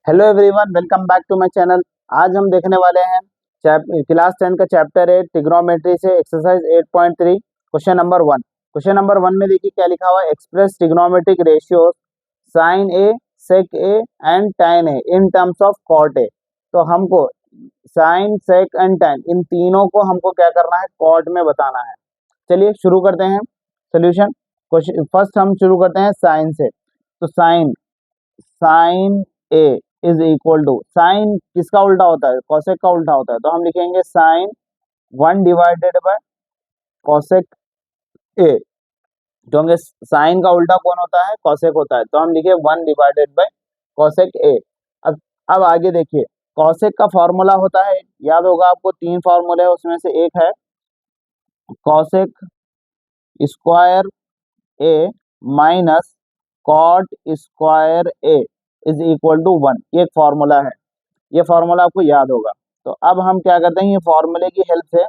Hello everyone, welcome back to my channel. आज हम देखने वाले हैं क्लास 10 का चैप्टर 8 ट्रिग्नोमेट्री से exercise 8.3 question number 1। Question number 1 में देखिए क्या लिखा हुआ है। Express trigonometric ratios sine A, sec A and tan A in terms of cot A. तो हमको साइन, सेक एंड tan इन तीनों को हमको क्या करना है, कॉट में बताना है। चलिए शुरू करते हैं सोल्यूशन। क्वेश्चन फर्स्ट हम शुरू करते हैं साइन से। तो sine sine A is equal to, sine किसका उल्टा होता है, कॉसेक का उल्टा होता है। तो हम लिखेंगे sine 1 divided by cosec A. क्योंकि साइन का उल्टा कौन होता है, कॉसेक होता है। तो हम लिखे 1 डिवाइडेड बाय कॉसेक ए। अब आगे देखिए, कॉसेक का फॉर्मूला होता है, याद होगा आपको, 3 फॉर्मूले है, उसमें से एक है cosec square A minus cot square A is equal to 1। ये एक फॉर्मूला है, ये फॉर्मूला आपको याद होगा। तो अब हम क्या करते हैं, ये फॉर्मूले की हेल्प से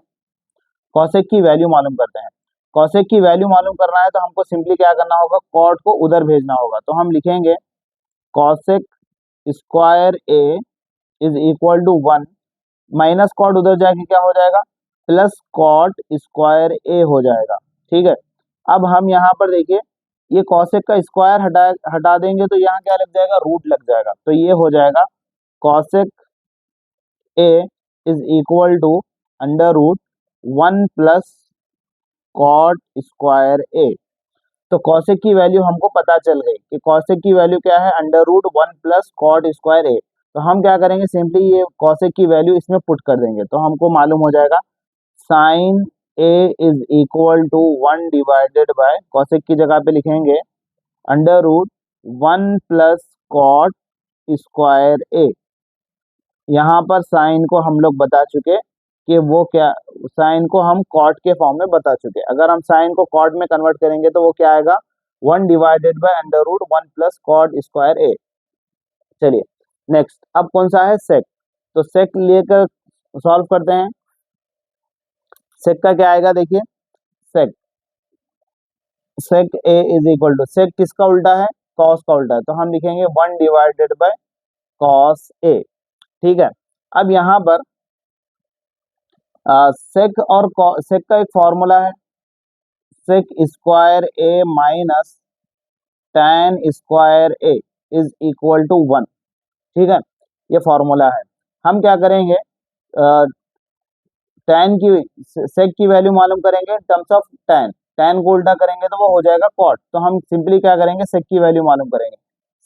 कॉसेक की वैल्यू मालूम करते हैं। कॉसेक की वैल्यू मालूम करना है तो हमको सिंपली क्या करना होगा, कॉट को उधर भेजना होगा। तो हम लिखेंगे cosec square A is equal to 1 minus cot उधर जाके क्या हो जाएगा, प्लस कॉट स्क्वायर ए हो जाएगा। ठीक है। अब हम यहाँ पर देखिए, ये कॉसेक का स्क्वायर हटा देंगे तो यहाँ क्या लग जाएगा, रूट लग जाएगा। तो ये हो जाएगा cosec A is equal to under root 1 plus cot square A. तो कॉसेक की वैल्यू हमको पता चल गई कि कॉसेक की वैल्यू क्या है, under root 1 plus cot square A. तो हम क्या करेंगे, सिंपली ये कॉसेक की वैल्यू इसमें पुट कर देंगे तो हमको मालूम हो जाएगा sine A is equal to 1 divided by, cosec की जगह पे लिखेंगे under root 1 plus cot square A. यहाँ पर साइन को हम लोग बता चुके कि वो क्या, साइन को हम कॉट के फॉर्म में बता चुके। अगर हम साइन को कॉट में कन्वर्ट करेंगे तो वो क्या आएगा, 1 divided by under root 1 plus cot square A. चलिए नेक्स्ट, अब कौन सा है, सेक। तो सेक लेकर सॉल्व करते हैं। सेक का क्या आएगा, देखिए सेक सेक ए इज इक्वल टू, सेक किसका उल्टा है, कॉस का उल्टा है। तो हम लिखेंगे 1 डिवाइडेड बाय कॉस ए। ठीक है। अब यहाँ पर सेक और सेक का एक फॉर्मूला है, sec square A minus tan square A is equal to 1। ठीक है, ये फॉर्मूला है। हम क्या करेंगे, tan की, सेक की वैल्यू मालूम करेंगे टर्म्स ऑफ tan को उल्टा करेंगे तो वो हो जाएगा कॉट। तो हम सिंपली क्या करेंगे, सेक की वैल्यू मालूम करेंगे,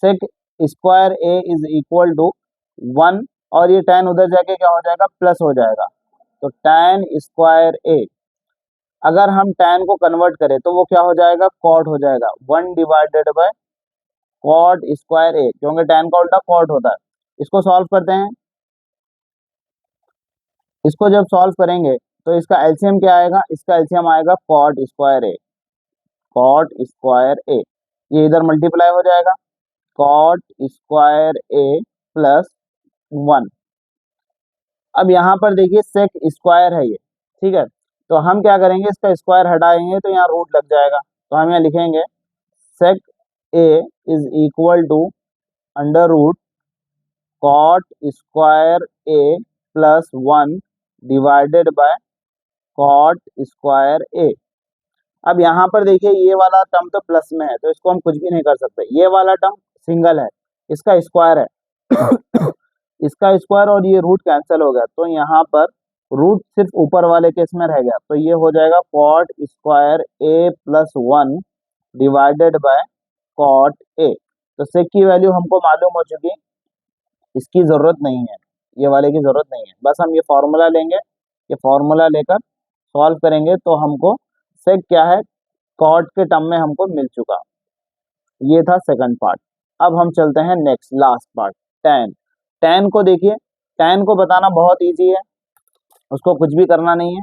sec square A is equal to 1 और ये tan उधर जाके क्या हो जाएगा, प्लस हो जाएगा। तो tan स्क्वायर ए, अगर हम tan को कन्वर्ट करें तो वो क्या हो जाएगा, कॉट हो जाएगा, 1 डिवाइडेड बाय कॉट स्क्वायर ए, क्योंकि tan का उल्टा कॉट होता है। इसको सॉल्व करते हैं। इसको जब सॉल्व करेंगे तो इसका एलसीएम क्या आएगा, इसका एलसीएम आएगा कॉट स्क्वायर ए, कॉट स्क्वायर ए। ये इधर मल्टीप्लाई हो जाएगा, कॉट स्क्वायर ए प्लस 1। अब यहाँ पर देखिए सेक स्क्वायर है ये, ठीक है। तो हम क्या करेंगे, इसका स्क्वायर हटाएंगे तो यहाँ रूट लग जाएगा। तो हम यहाँ लिखेंगे sec A is equal to under root cot square A plus 1 divided by cot square A. अब यहाँ पर देखिए, ये वाला टर्म तो प्लस में है तो इसको हम कुछ भी नहीं कर सकते। ये वाला टर्म सिंगल है, इसका स्क्वायर है इसका स्क्वायर और ये रूट कैंसिल हो गया तो यहाँ पर रूट सिर्फ ऊपर वाले केस में रह गया। तो ये हो जाएगा cot square A plus 1 divided by cot A. तो सेक की वैल्यू हमको मालूम हो चुकी, इसकी जरूरत नहीं है, ये वाले की जरूरत नहीं है। बस हम ये फॉर्मूला लेंगे, ये फॉर्मूला लेकर सॉल्व करेंगे तो हमको सेक क्या है, कॉट के टर्म में हमको मिल चुका। ये था सेकंड पार्ट। अब हम चलते हैं next last part, tan। tan को देखिए, tan को बताना बहुत इजी है, उसको कुछ भी करना नहीं है।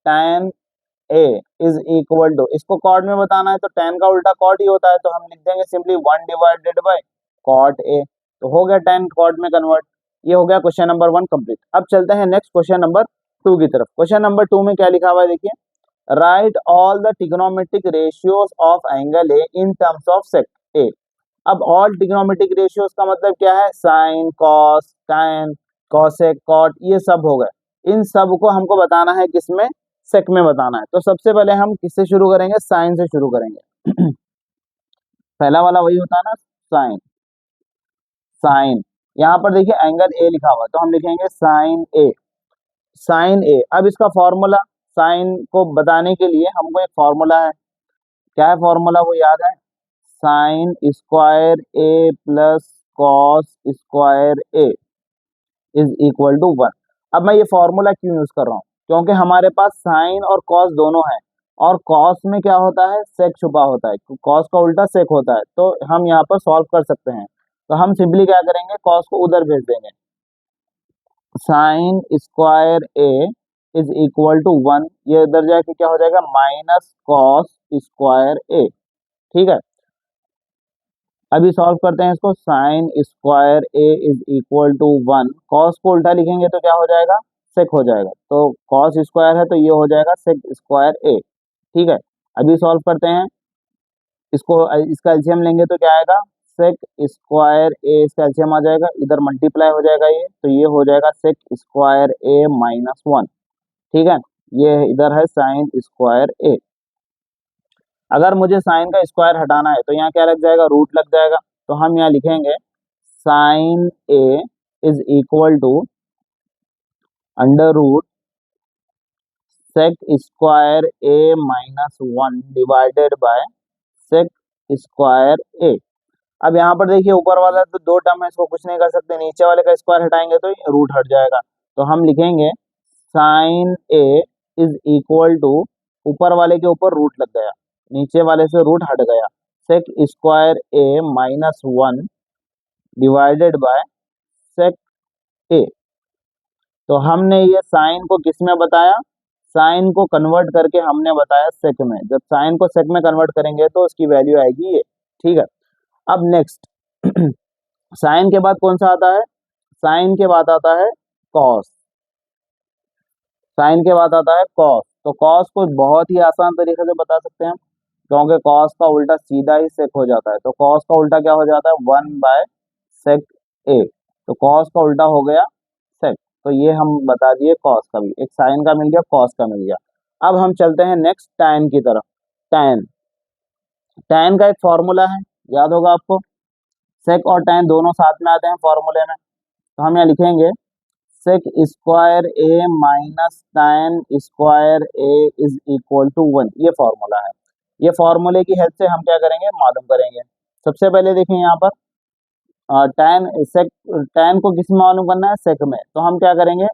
tan a is equal to, इसको कॉट में बताना है तो tan का उल्टा कॉट ही होता है। तो हम लिख देंगे simply 1 divided by cot a। तो हो गया tan कॉट में कन्वर्ट। ये हो गया क्वेश्चन नंबर 1 कंप्लीट। अब चलते हैं नेक्स्ट क्वेश्चन नंबर 2 की तरफ। क्वेश्चन नंबर 2 में क्या लिखा हुआ है, देखिए right all the trigonometric ratios of angle A in terms of sec A. अब ऑल ट्रिग्नोमेट्रिक रेशियोज का मतलब क्या है, sine, cos, tan, cosec, cot, ये सब हो गए। इन सब को हमको बताना है किसमें, सेक में बताना है। तो सबसे पहले हम किससे शुरू करेंगे, साइन से शुरू करेंगे। पहला वाला वही होता है ना, साइन। साइन, यहाँ पर देखिए एंगल ए लिखा हुआ है, तो हम लिखेंगे साइन ए। साइन ए, अब इसका फॉर्मूला, साइन को बताने के लिए हमको एक फॉर्मूला है। क्या है फॉर्मूला, वो याद है, sine square A plus cos square A is equal to 1। अब मैं ये फॉर्मूला क्यों यूज कर रहा हूँ, क्योंकि हमारे पास साइन और कॉस दोनों है, और कॉस में क्या होता है, सेक छुपा होता है, कॉस का उल्टा सेक होता है, तो हम यहाँ पर सॉल्व कर सकते हैं। तो हम सिंपली क्या करेंगे, कॉस को उधर भेज देंगे, sine square A is equal to 1, ये इधर जाके क्या हो जाएगा, माइनस कॉस स्क्वायर ए। ठीक है, अभी सॉल्व करते हैं इसको, sine square A is equal to 1, cos को उल्टा लिखेंगे तो क्या हो जाएगा, सेक हो जाएगा, तो कॉस स्क्वायर है तो ये हो जाएगा सेक स्क्वायर ए। ठीक है, अभी सॉल्व करते हैं इसको, इसका एलसीएम लेंगे तो क्या आएगा, सेक स्क्वायर ए, इसका एलसीएम आ जाएगा, इधर मल्टीप्लाई हो जाएगा ये, तो ये हो जाएगा सेक स्क्वायर ए माइनस 1। ठीक है, ये इधर है साइन स्क्वायर ए। अगर मुझे साइन का स्क्वायर हटाना है तो यहाँ क्या लग जाएगा, रूट लग जाएगा, तो हम यहाँ लिखेंगे sine A is equal to under root sec square A minus 1 divided by sec square A. अब यहाँ पर देखिए ऊपर वाला तो दो टर्म है, इसको कुछ नहीं कर सकते, नीचे वाले का स्क्वायर हटाएंगे तो रूट हट जाएगा, तो हम लिखेंगे sine A is equal to, ऊपर वाले के ऊपर रूट लग गया, नीचे वाले से रूट हट गया, sec square A minus 1 divided by sec A. तो हमने ये साइन को किस में बताया, साइन को कन्वर्ट करके हमने बताया सेक में। जब साइन को सेक में कन्वर्ट करेंगे तो उसकी वैल्यू आएगी ये। ठीक है, अब नेक्स्ट साइन के बाद कौन सा आता है, साइन के बाद आता है कॉस। साइन के बाद आता है कॉस, तो कॉस को बहुत ही आसान तरीके से बता सकते हैं, क्योंकि कॉस का उल्टा सीधा ही सेक हो जाता है, तो कॉस का उल्टा क्या हो जाता है, 1 बाय सेक ए, तो कॉस का उल्टा हो गया सेक। तो ये हम बता दिए कॉस का भी, एक साइन का मिल गया, कॉस का मिल गया। अब हम चलते हैं नेक्स्ट टैन की तरफ। टैन, टैन का एक फॉर्मूला है, याद होगा आपको, सेक और टैन दोनों साथ में आते हैं फॉर्मूले में, तो हम यहाँ लिखेंगे sec square A minus tan square A is equal to 1, ये फॉर्मूला है। ये फॉर्मूले की हेल्प से हम क्या करेंगे, मालूम करेंगे। सबसे पहले देखें यहाँ पर टैन सेक, टैन को किस में मालूम करना है, सेक में, तो हम क्या करेंगे,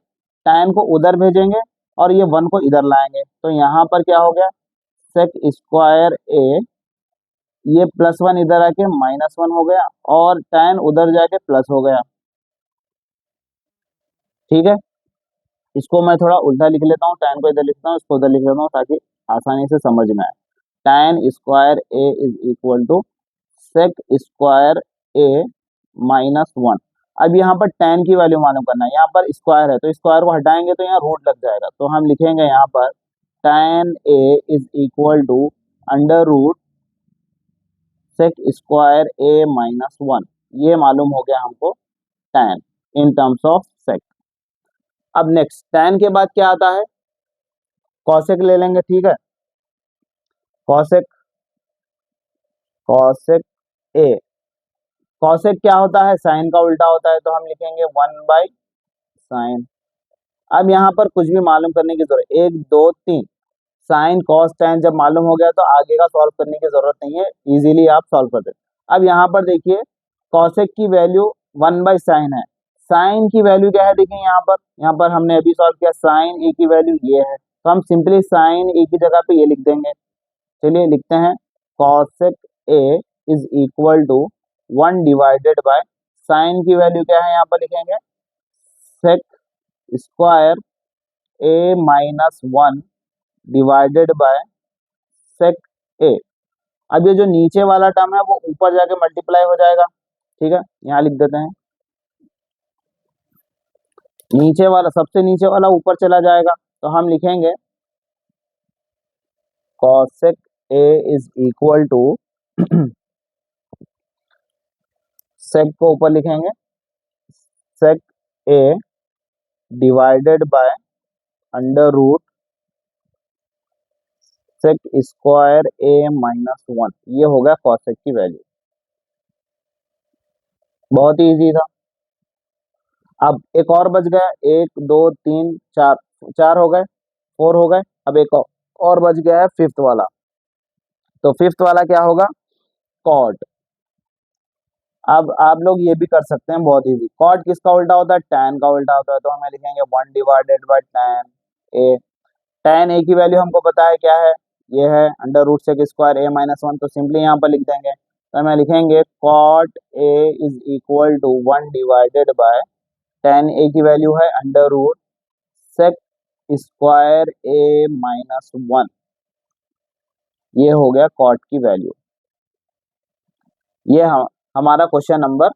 टैन को उधर भेजेंगे और ये 1 को इधर लाएंगे, तो यहाँ पर क्या हो गया, सेक स्क्वायर ए, ये +1 इधर आके -1 हो गया, और टैन उधर जाके प्लस हो गया। ठीक है, इसको मैं थोड़ा उल्टा लिख लेता हूँ, टैन को इधर लिखता हूँ, इसको उधर लिख लेता हूँ, ताकि आसानी से समझ में आए। Tan square A is equal to sec square A -1। अब यहाँ पर टैन की वैल्यू मालूम करना है, यहाँ पर स्क्वायर है तो स्क्वायर को हटाएंगे तो यहाँ रूट लग जाएगा, तो हम लिखेंगे यहाँ पर tan A is equal to under root sec square A -1। ये मालूम हो गया हमको tan in terms of sec. अब नेक्स्ट टैन के बाद क्या आता है, कॉसेक ले लेंगे। ठीक है, कॉसेक, कॉसेक ए, कॉसेक क्या होता है, साइन का उल्टा होता है, तो हम लिखेंगे 1 बाई साइन। अब यहाँ पर कुछ भी मालूम करने की जरूरत, 1 2 3, साइन कॉस टैन जब मालूम हो गया तो आगे का सॉल्व करने की जरूरत नहीं है, इजीली आप सॉल्व कर देते। अब यहाँ पर देखिए कॉसेक की वैल्यू 1 बाई साइन है, साइन की वैल्यू क्या है, देखिए यहाँ पर हमने अभी सॉल्व किया, साइन ए की वैल्यू ये है, तो हम सिंपली साइन ए की जगह पे ये लिख देंगे। चलिए लिखते हैं, cosec A is equal to 1 divided by sine की वैल्यू क्या है, यहाँ पर लिखेंगे sec square A -1 divided by sec A. अब ये जो नीचे वाला टर्म है वो ऊपर जाके मल्टीप्लाई हो जाएगा। ठीक है, यहाँ लिख देते हैं, नीचे वाला, सबसे नीचे वाला ऊपर चला जाएगा, तो हम लिखेंगे cosec A is equal to sec को ऊपर लिखेंगे, sec A divided by under root sec square A minus 1, ये हो गया कॉसेक की वैल्यू। बहुत ही इजी था। अब एक और बच गया, 1 2 3 4, 4 हो गए, 4 हो गए। अब एक और बच गया है फिफ्थ वाला, तो फिफ्थ वाला क्या होगा, कॉट। अब आप लोग ये भी कर सकते हैं, बहुत इजी। कॉट किसका उल्टा होता है, टैन का उल्टा होता है, तो हमें लिखेंगे 1 divided by tan A. Tan A की वैल्यू हमको पता है क्या है, ये है under root sec square A minus 1, तो सिंपली यहाँ पर लिख देंगे। तो हमें लिखेंगे cot A is equal to 1 divided by tan A की वैल्यू है under root sec square A minus 1, ये हो गया कॉट की वैल्यू। ये हमारा क्वेश्चन नंबर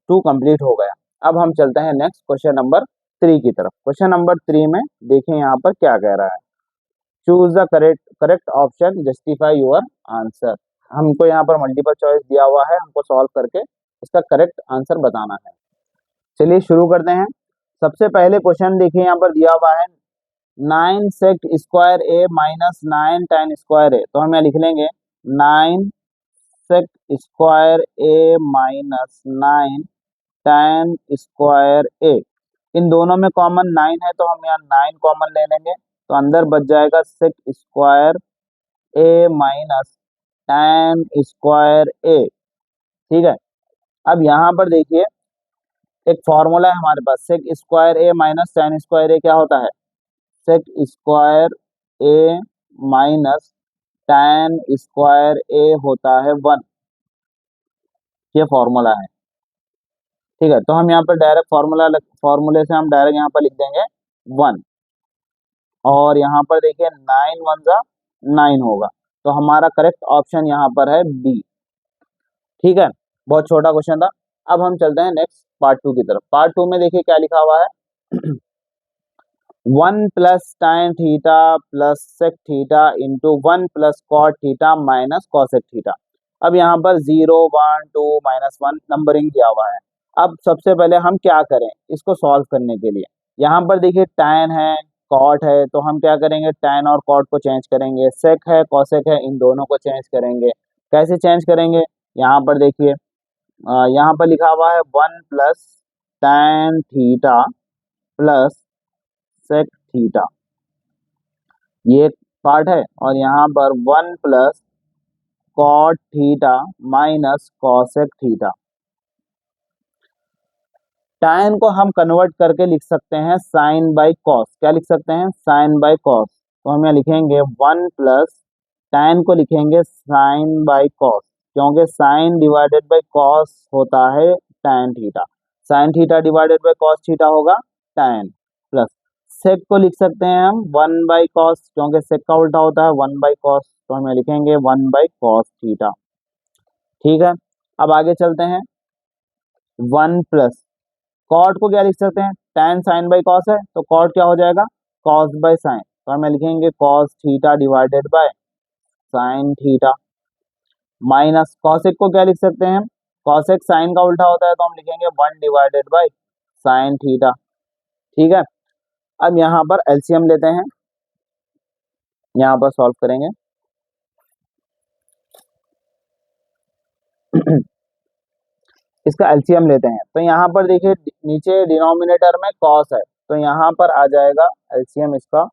2 कंप्लीट हो गया। अब हम चलते हैं नेक्स्ट क्वेश्चन नंबर 3 की तरफ। क्वेश्चन नंबर 3 में देखें यहाँ पर क्या कह रहा है, choose the correct option, justify your answer. हमको यहाँ पर मल्टीपल चॉइस दिया हुआ है, हमको सॉल्व करके इसका करेक्ट आंसर बताना है। चलिए शुरू करते हैं। सबसे पहले क्वेश्चन देखिए यहाँ पर दिया हुआ है 9 सेक square A minus 9 tan square A, तो हम यहाँ लिख लेंगे 9 सेक square A minus 9 tan square ए। इन दोनों में कॉमन 9 है, तो हम यहाँ 9 कॉमन ले लेंगे, तो अंदर बच जाएगा सेक square A minus tan square ए। ठीक है। अब यहाँ पर देखिए एक फॉर्मूला है हमारे पास, सेक square A minus tan square A क्या होता है, sec square A minus tan square ए होता है 1, ये फॉर्मूला है। ठीक है, तो हम यहाँ पर डायरेक्ट फॉर्मूले से हम डायरेक्ट यहाँ पर लिख देंगे 1, और यहाँ पर देखिए 9 1 जा 9 होगा, तो हमारा करेक्ट ऑप्शन यहाँ पर है बी। ठीक है, बहुत छोटा क्वेश्चन था। अब हम चलते हैं नेक्स्ट पार्ट 2 की तरफ। पार्ट 2 में देखिए क्या लिखा हुआ है 1 plus tan theta plus sec theta into 1 plus cot theta minus cosec theta. अब यहाँ पर 0 1 2 -1 नंबरिंग दिया हुआ है। अब सबसे पहले हम क्या करें इसको सॉल्व करने के लिए, यहाँ पर देखिए टैन है कॉट है, तो हम क्या करेंगे, टैन और कॉट को चेंज करेंगे, सेक है कॉसेक है, इन दोनों को चेंज करेंगे। कैसे चेंज करेंगे, यहाँ पर देखिए यहाँ पर लिखा हुआ है 1 plus tan theta plus sec theta, ये पार्ट है, और यहाँ पर 1 plus cot theta minus cosec theta. Tan को हम कन्वर्ट करके लिख सकते हैं साइन बाई कॉस, क्या लिख सकते हैं, साइन बाई कॉस। तो हम यहाँ लिखेंगे 1 प्लस टैन को लिखेंगे साइन बाई कॉस, क्योंकि साइन डिवाइडेड बाई कॉस होता है tan theta, sine theta divided by cos theta होगा टैन। प्लस सेक को लिख सकते हैं हम 1 बाई कॉस, क्योंकि सेक का उल्टा होता है 1 बाई कॉस, तो हम लिखेंगे 1 बाई कॉस थीटा। ठीक है, अब आगे चलते हैं। 1 प्लस कॉट को क्या लिख सकते हैं, tan साइन बाई कॉस है, तो कॉट क्या हो जाएगा, कॉस बाय साइन, तो हमें लिखेंगे cos theta divided by sine theta. Minus cosec को क्या लिख सकते हैं, कॉसेक साइन का उल्टा होता है, तो हम लिखेंगे 1 डिवाइडेड बाय साइन थीटा। ठीक है, अब यहाँ पर एलसीएम लेते हैं, यहाँ पर सॉल्व करेंगे इसका एलसीएम लेते हैं, तो यहाँ पर देखिए नीचे डिनोमिनेटर में कॉस है, तो यहाँ पर आ जाएगा एलसीएम इसका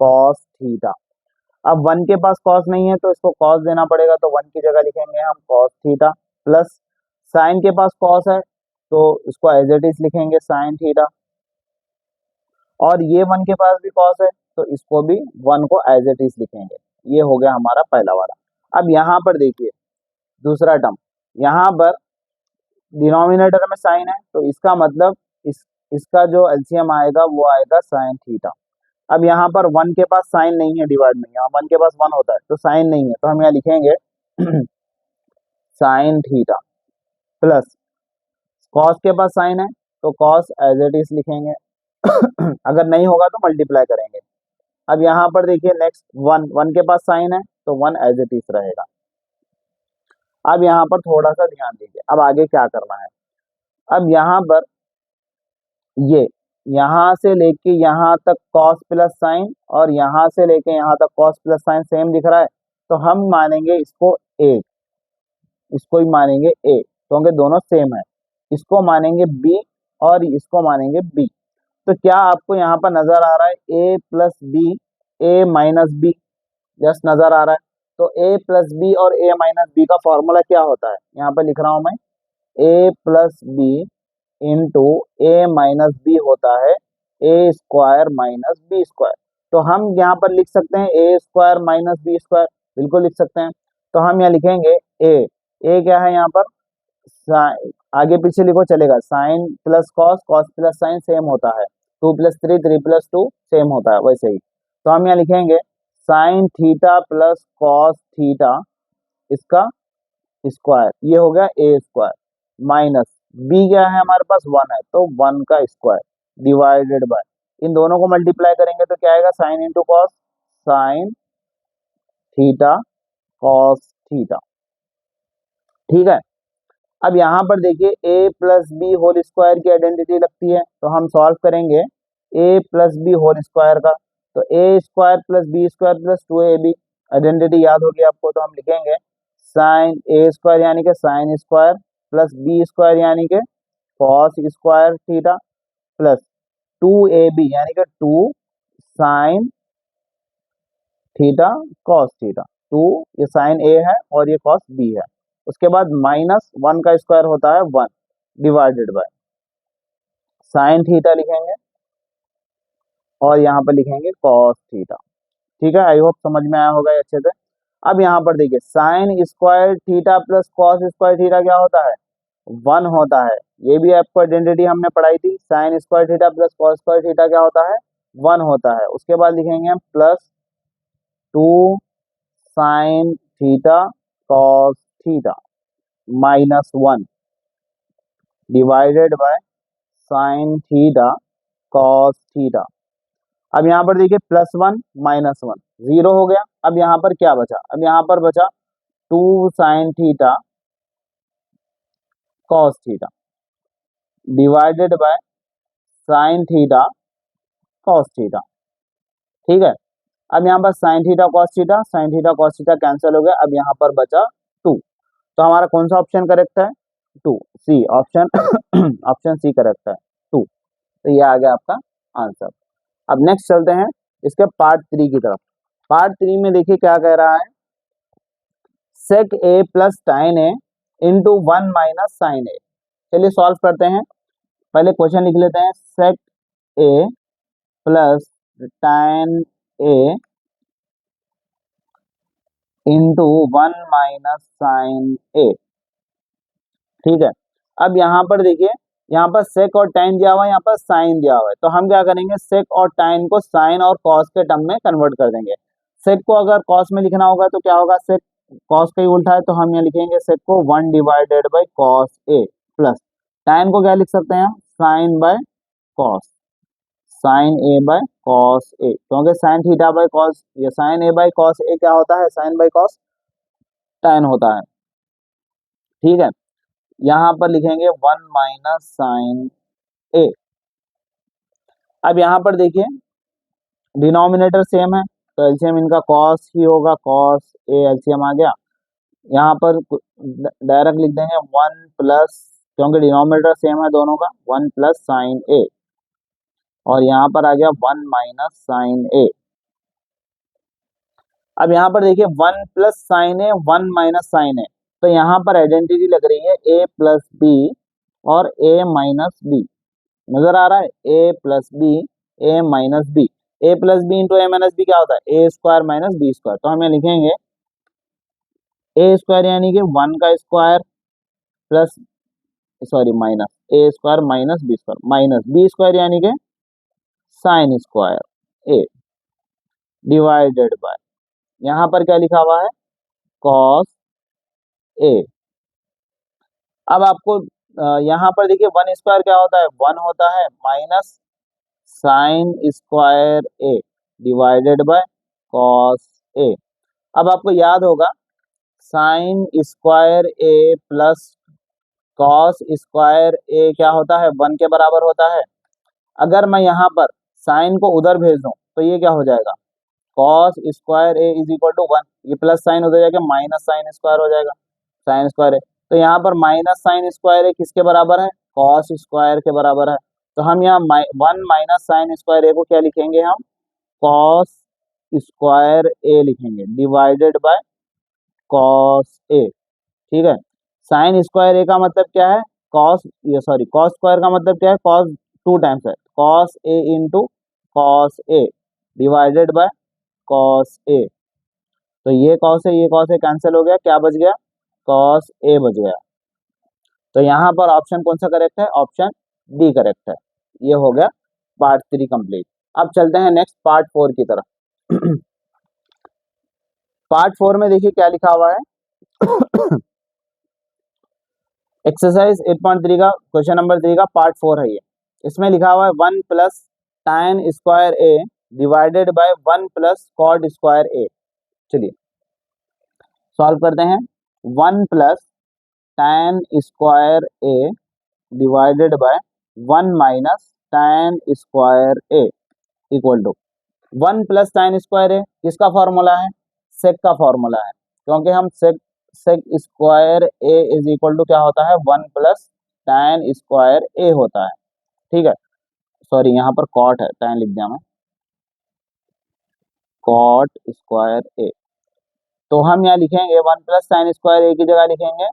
कॉस थीटा। अब 1 के पास कॉस नहीं है, तो इसको कॉस देना पड़ेगा, तो 1 की जगह लिखेंगे हम कॉस थीटा। प्लस साइन के पास कॉस है, तो इसको एज इट इज लिखेंगे साइन थीटा, और ये 1 के पास भी कॉस है, तो इसको भी 1 को एज इट इज लिखेंगे। ये हो गया हमारा पहला वाला। अब यहाँ पर देखिए दूसरा टर्म, यहाँ पर डिनोमिनेटर में साइन है, तो इसका मतलब इसका जो एलसीएम आएगा वो आएगा साइन थीटा। अब यहाँ पर 1 के पास साइन नहीं है डिवाइड में, यहाँ 1 के पास 1 होता है, तो साइन नहीं है, तो हम यहाँ लिखेंगे साइन थीटा। प्लस कॉस के पास साइन है, तो कॉस एज इट इज लिखेंगे अगर नहीं होगा तो मल्टीप्लाई करेंगे। अब यहाँ पर देखिए नेक्स्ट 1 के पास साइन है, तो 1 एज इट इज रहेगा। अब यहाँ पर थोड़ा सा ध्यान दीजिए, अब आगे क्या करना है। अब यहाँ पर ये यहाँ से लेके यहाँ तक कॉस प्लस साइन और यहाँ से लेके यहाँ तक कॉस प्लस साइन सेम दिख रहा है, तो हम मानेंगे इसको ए, इसको ही मानेंगे ए क्योंकि दोनों सेम है। इसको मानेंगे बी और इसको मानेंगे बी। तो क्या आपको यहाँ पर नजर आ रहा है A plus B, A minus B, just नजर आ रहा है। तो ए प्लस बी और ए माइनस बी का फॉर्मूला क्या होता है, यहाँ पर लिख रहा हूं मैं, ए plus B into A minus B होता है A square minus B square. तो हम यहाँ पर लिख सकते हैं ए स्क्वायर माइनस बी स्क्वायर, बिल्कुल लिख सकते हैं। तो हम यहाँ लिखेंगे ए क्या है यहाँ पर, आगे पीछे लिखो चलेगा, sine plus cos, cos plus sine same होता है, 2 + 3 3 + 2 सेम होता है वैसे ही। तो हम यहाँ लिखेंगे sine theta plus cos theta इसका स्क्वायर, ये हो गया ए स्क्वायर, माइनस बी क्या है हमारे पास 1 है तो 1 का स्क्वायर डिवाइडेड बाय, इन दोनों को मल्टीप्लाई करेंगे तो क्या आएगा, sine into cos, sine theta cos theta. ठीक है। अब यहाँ पर देखिए A plus B whole square की आइडेंटिटी लगती है, तो हम सॉल्व करेंगे A plus B whole square का। तो A square plus B square plus 2ab, identity याद होगी आपको, तो हम लिखेंगे साइन ए स्क्वायर यानी कि sine square plus B square यानी कि cos square theta plus 2ab यानी कि 2 साइन थीटा कॉस थीटा। 2 ये साइन ए है और ये कॉस बी है। उसके बाद माइनस 1 का स्क्वायर होता है 1 डिवाइडेड बाय साइन थीटा लिखेंगे और यहाँ पर लिखेंगे कॉस थीटा। ठीक है, आई होप समझ में आया होगा अच्छे से। अब यहाँ पर देखिए sine square theta plus cos square theta क्या होता है, 1 होता है। ये भी आपको आइडेंटिटी हमने पढ़ाई थी, sine square theta plus cos square theta क्या होता है, 1 होता है। उसके बाद लिखेंगे हम plus 2 sign theta cos theta minus 1 divided by sign theta cos theta. अब यहाँ पर देखिए +1 -1 0 हो गया। अब यहाँ पर क्या बचा, अब यहाँ पर बचा 2 sign theta cos theta divided by sign theta cos theta. ठीक है। अब यहाँ पर sign theta cos theta, sign theta cos theta cancel हो गया। अब यहाँ पर बचा 2, तो हमारा कौन सा ऑप्शन करेक्ट है, 2 C option option C correct है 2। तो ये आ गया आपका आंसर। अब नेक्स्ट चलते हैं इसके पार्ट 3 की तरफ। पार्ट 3 में देखिए क्या कह रहा है, सेक ए प्लस टाइन ए इंटू 1 माइनस साइन ए। चलिए सॉल्व करते हैं। पहले क्वेश्चन लिख लेते हैं, सेक ए प्लस टाइन ए इंटू 1 माइनस साइन ए। ठीक है। अब यहाँ पर देखिए, यहाँ पर सेक और टाइन दिया हुआ है, यहाँ पर साइन दिया हुआ है, तो हम क्या करेंगे, सेक और टाइन को साइन और कॉस के टर्म में कन्वर्ट कर देंगे। सेक को अगर कॉस में लिखना होगा तो क्या होगा, सेक कॉस का ही उल्टा है, तो हम यहाँ लिखेंगे सेक को 1 divided by cos A plus tan को क्या लिख सकते हैं, sine by cos, sine A by cos A, क्योंकि साइन थीटा बाय कॉस, ये sine A by cos A क्या होता है, साइन बाय कॉस टाइन होता है। ठीक है। यहाँ पर लिखेंगे 1 माइनस साइन ए। अब यहाँ पर देखिए डिनोमिनेटर सेम है, तो एलसीएम इनका कॉस ही होगा, कॉस ए एलसीएम आ गया। यहाँ पर डायरेक्ट लिख देंगे 1 प्लस, क्योंकि डिनोमिनेटर सेम है दोनों का, 1 प्लस साइन ए, और यहाँ पर आ गया 1 माइनस साइन ए। अब यहाँ पर देखिए 1 प्लस साइन ए 1 माइनस साइन ए, तो यहाँ पर आइडेंटिटी लग रही है ए प्लस बी और ए माइनस बी, नजर आ रहा है, A plus B A minus B, A plus B into A minus B क्या होता है, A square minus B square. तो हमें लिखेंगे ए स्क्वायर यानी कि 1 का square plus, sorry minus, A square minus B square, minus B square यानी कि sine square A divided by, यहाँ पर क्या लिखा हुआ है, कॉस ए। अब आपको यहाँ पर देखिए 1 स्क्वायर क्या होता है, 1 होता है minus sine square A divided by cos A. अब आपको याद होगा sine square A plus cos square A क्या होता है, 1 के बराबर होता है। अगर मैं यहाँ पर साइन को उधर भेज दूं तो ये क्या हो जाएगा, cos square A is equal to 1, ये प्लस साइन उधर जाके माइनस साइन स्क्वायर हो जाएगा, साइन स्क्वायर ए। तो यहाँ पर माइनस साइन स्क्वायर ए किसके बराबर है, कॉस स्क्वायर के बराबर है। तो हम यहाँ 1 माइनस साइन स्क्वायर ए को क्या लिखेंगे, हम कॉस स्क्वायर ए लिखेंगे डिवाइडेड बाय कॉस ए। ठीक है, साइन स्क्वायर ए का मतलब क्या है, कॉस, ये सॉरी कॉस स्क्वायर का मतलब क्या है, कॉस 2 टाइम्स है, cos A into cos A divided by cos A. तो ये कॉस ए कैंसिल हो गया, क्या बच गया, कॉस ए बच गया। तो यहाँ पर ऑप्शन कौन सा करेक्ट है, ऑप्शन डी करेक्ट है। ये हो गया पार्ट 3 कंप्लीट। अब चलते हैं नेक्स्ट पार्ट 4 की तरफ। पार्ट 4 में देखिए क्या लिखा हुआ है। एक्सरसाइज 8.3 का क्वेश्चन नंबर 3 का पार्ट 4 है ये। इसमें लिखा हुआ है 1 plus tan square A divided by 1 plus cot square A. चलिए सॉल्व करते हैं। 1 plus tan square A divided by 1 minus tan square A equal to 1 plus tan square A किसका फॉर्मूला है, सेक का फॉर्मूला है, क्योंकि हम sec square A is equal to क्या होता है, 1 प्लस tan स्क्वायर ए होता है। ठीक है, सॉरी यहाँ पर कॉट है, tan लिख दिया मैं, कॉट स्क्वायर ए। तो हम यहाँ लिखेंगे 1 प्लस tan स्क्वायर ए की जगह लिखेंगे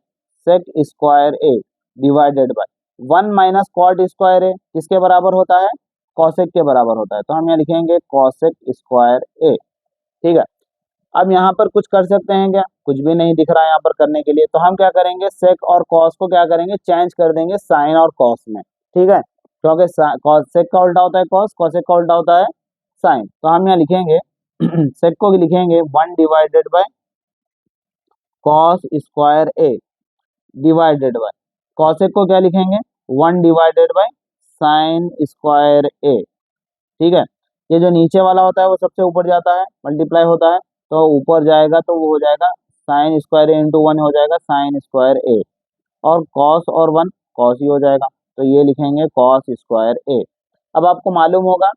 sec square A divided by 1 minus cot square A किसके बराबर होता है, कॉसेक के बराबर होता है। तो हम यहाँ लिखेंगे कॉसेक स्क्वायर ए। ठीक है, अब यहाँ पर कुछ कर सकते हैं क्या, कुछ भी नहीं दिख रहा है यहाँ पर करने के लिए। तो हम क्या करेंगे, सेक और कॉस को क्या करेंगे, चेंज कर देंगे साइन और कॉस में। ठीक है, क्योंकि सेक का उल्टा होता है कॉस, कॉसेक का उल्टा होता है साइन। तो हम यहाँ लिखेंगे सेक को लिखेंगे 1 divided by cos square A divided by, cosec को क्या लिखेंगे 1 डिवाइडेड बाय साइन स्क्वायर ए। ठीक है, ये जो नीचे वाला होता है वो सबसे ऊपर जाता है, मल्टीप्लाई होता है, तो ऊपर जाएगा तो वो हो जाएगा साइन स्क्वायर ए इंटू 1 हो जाएगा साइन स्क्वायर ए, और कॉस और 1 कॉस ही हो जाएगा, तो ये लिखेंगे कॉस स्क्वायर ए। अब आपको मालूम होगा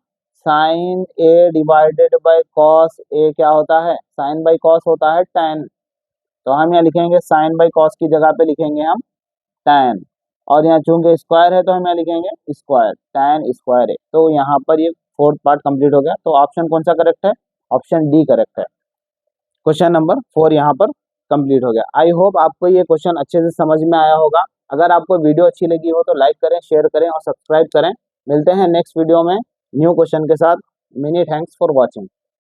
sine A divided by cos A क्या होता है, साइन बाई कॉस होता है tan। तो हम यहाँ लिखेंगे साइन बाई कॉस की जगह पे लिखेंगे हम tan, और यहाँ चूंकि स्क्वायर है तो हम यहाँ लिखेंगे स्क्वायर tan स्क्वायर ए। तो यहाँ पर ये 4th पार्ट कंप्लीट हो गया। तो ऑप्शन कौन सा करेक्ट है, ऑप्शन डी करेक्ट है। क्वेश्चन नंबर 4 यहाँ पर कंप्लीट हो गया। आई होप आपको ये क्वेश्चन अच्छे से समझ में आया होगा। अगर आपको वीडियो अच्छी लगी हो तो लाइक करें, शेयर करें और सब्सक्राइब करें। मिलते हैं नेक्स्ट वीडियो में न्यू क्वेश्चन के साथ। Many thanks for watching.